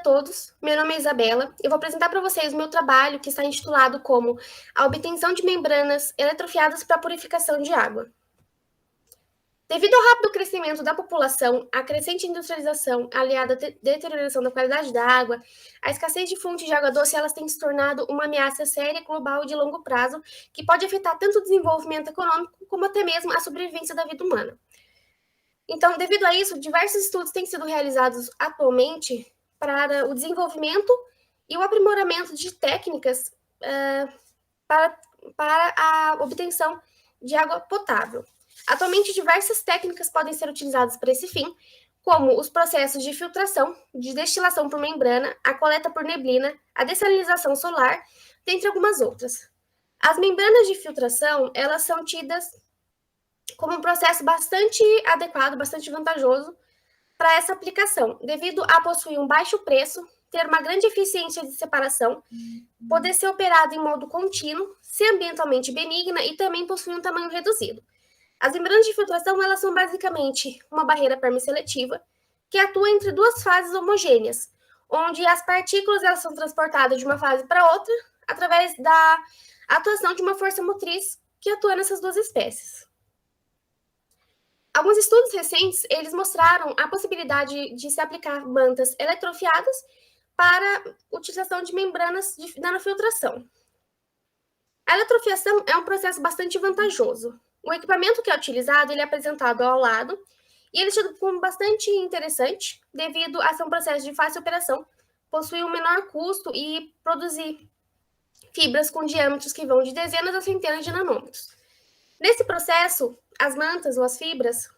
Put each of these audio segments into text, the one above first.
todos, meu nome é Isabela. Eu vou apresentar para vocês o meu trabalho que está intitulado como A Obtenção de Membranas Eletrofiadas para a Purificação de Água. Devido ao rápido crescimento da população, a crescente industrialização, aliada à deterioração da qualidade da água, a escassez de fontes de água doce elas têm se tornado uma ameaça séria, global e de longo prazo, que pode afetar tanto o desenvolvimento econômico como até mesmo a sobrevivência da vida humana. Então, devido a isso, diversos estudos têm sido realizados atualmente para o desenvolvimento e o aprimoramento de técnicas para a obtenção de água potável. Atualmente, diversas técnicas podem ser utilizadas para esse fim, como os processos de filtração, de destilação por membrana, a coleta por neblina, a dessalinização solar, dentre algumas outras. As membranas de filtração, elas são tidas como um processo bastante adequado, bastante vantajoso para essa aplicação, devido a possuir um baixo preço, ter uma grande eficiência de separação, poder ser operado em modo contínuo, ser ambientalmente benigna e também possuir um tamanho reduzido. As membranas de filtração, elas são basicamente uma barreira permisseletiva que atua entre duas fases homogêneas, onde as partículas elas são transportadas de uma fase para outra através da atuação de uma força motriz que atua nessas duas espécies. Alguns estudos recentes, eles mostraram a possibilidade de se aplicar mantas eletrofiadas para utilização de membranas de nanofiltração. A eletrofiação é um processo bastante vantajoso. O equipamento que é utilizado, ele é apresentado ao lado, e ele é tido como bastante interessante, devido a ser um processo de fácil operação, possuir um menor custo e produzir fibras com diâmetros que vão de dezenas a centenas de nanômetros. Nesse processo, as mantas ou as fibras,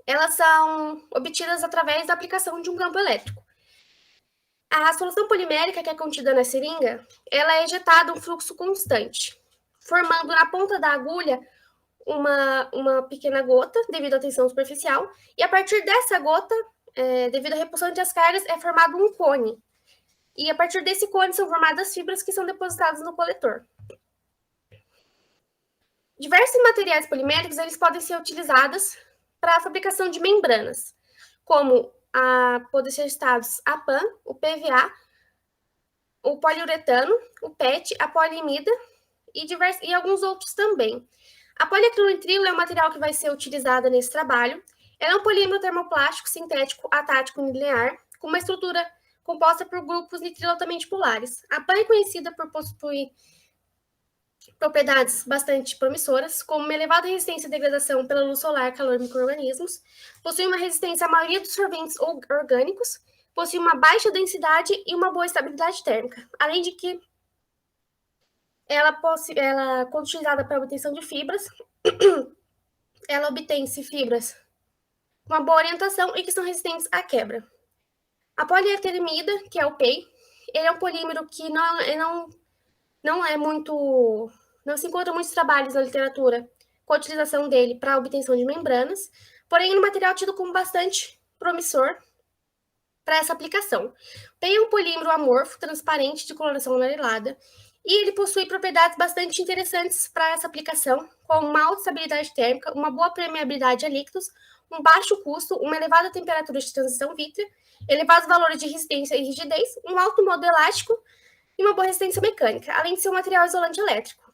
elas são obtidas através da aplicação de um campo elétrico. A solução polimérica que é contida na seringa, ela é ejetada um fluxo constante, formando na ponta da agulha uma pequena gota devido à tensão superficial, e a partir dessa gota, devido à repulsão de descargas, é formado um cone. E a partir desse cone são formadas fibras que são depositadas no coletor. Diversos materiais poliméricos eles podem ser utilizados para a fabricação de membranas, como podem ser citados a PAN, o PVA, o poliuretano, o PET, a poliimida e alguns outros também. A poliacrilonitrilo é um material que vai ser utilizado nesse trabalho. Ela é um polímero termoplástico sintético atático linear, com uma estrutura composta por grupos nitrilo altamente polares. A PAN é conhecida por possuir propriedades bastante promissoras, como uma elevada resistência à degradação pela luz solar, calor e micro-organismos, possui uma resistência à maioria dos solventes orgânicos, possui uma baixa densidade e uma boa estabilidade térmica, além de que quando utilizada para a obtenção de fibras, ela obtém-se fibras com uma boa orientação e que são resistentes à quebra. A polieterimida, que é o PEI, ele é um polímero que não se encontra muitos trabalhos na literatura com a utilização dele para a obtenção de membranas, porém é um material tido como bastante promissor para essa aplicação. O PEI é um polímero amorfo, transparente, de coloração amarelada, e ele possui propriedades bastante interessantes para essa aplicação, como uma alta estabilidade térmica, uma boa permeabilidade a líquidos, um baixo custo, uma elevada temperatura de transição vítrea, elevados valores de resistência e rigidez, um alto modo elástico e uma boa resistência mecânica, além de ser um material isolante elétrico.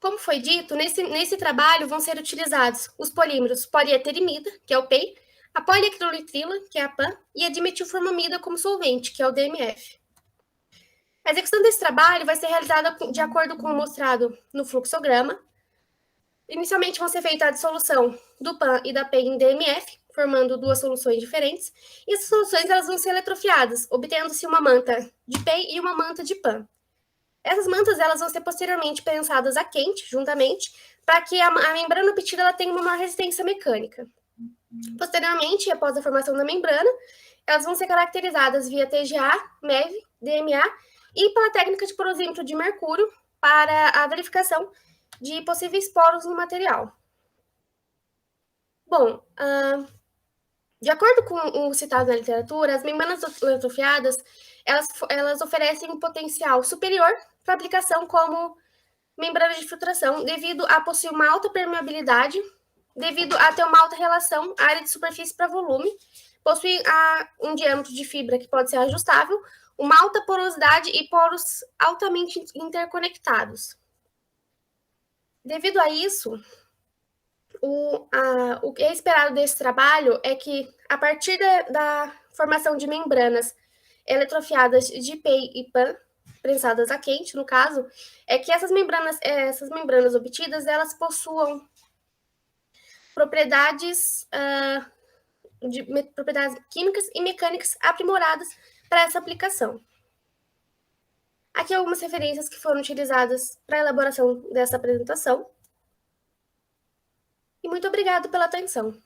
Como foi dito, nesse trabalho vão ser utilizados os polímeros polieterimida, que é o PEI, a poliacrilonitrila, que é a PAN, e a dimetilformamida como solvente, que é o DMF. A execução desse trabalho vai ser realizada de acordo com o mostrado no fluxograma. Inicialmente vão ser feita a dissolução do PAN e da PEI em DMF, formando duas soluções diferentes, e essas soluções elas vão ser eletrofiadas, obtendo-se uma manta de PEI e uma manta de PAN. Essas mantas elas vão ser posteriormente prensadas a quente, juntamente, para que a membrana obtida ela tenha uma maior resistência mecânica. Posteriormente, após a formação da membrana, elas vão ser caracterizadas via TGA, MEV, DMA e pela técnica de porosímetro de mercúrio para a verificação de possíveis poros no material. Bom, de acordo com o citado na literatura, as membranas eletrofiadas, elas oferecem um potencial superior para aplicação como membranas de filtração, devido a possuir uma alta permeabilidade, devido a ter uma alta relação área de superfície para volume, Possui um diâmetro de fibra que pode ser ajustável, uma alta porosidade e poros altamente interconectados. Devido a isso, o que é esperado desse trabalho é que, a partir da formação de membranas eletrofiadas de PEI e PAN, prensadas a quente, no caso, é que essas membranas obtidas, elas possuam propriedades, propriedades químicas e mecânicas aprimoradas para essa aplicação. Aqui algumas referências que foram utilizadas para a elaboração dessa apresentação. E muito obrigado pela atenção.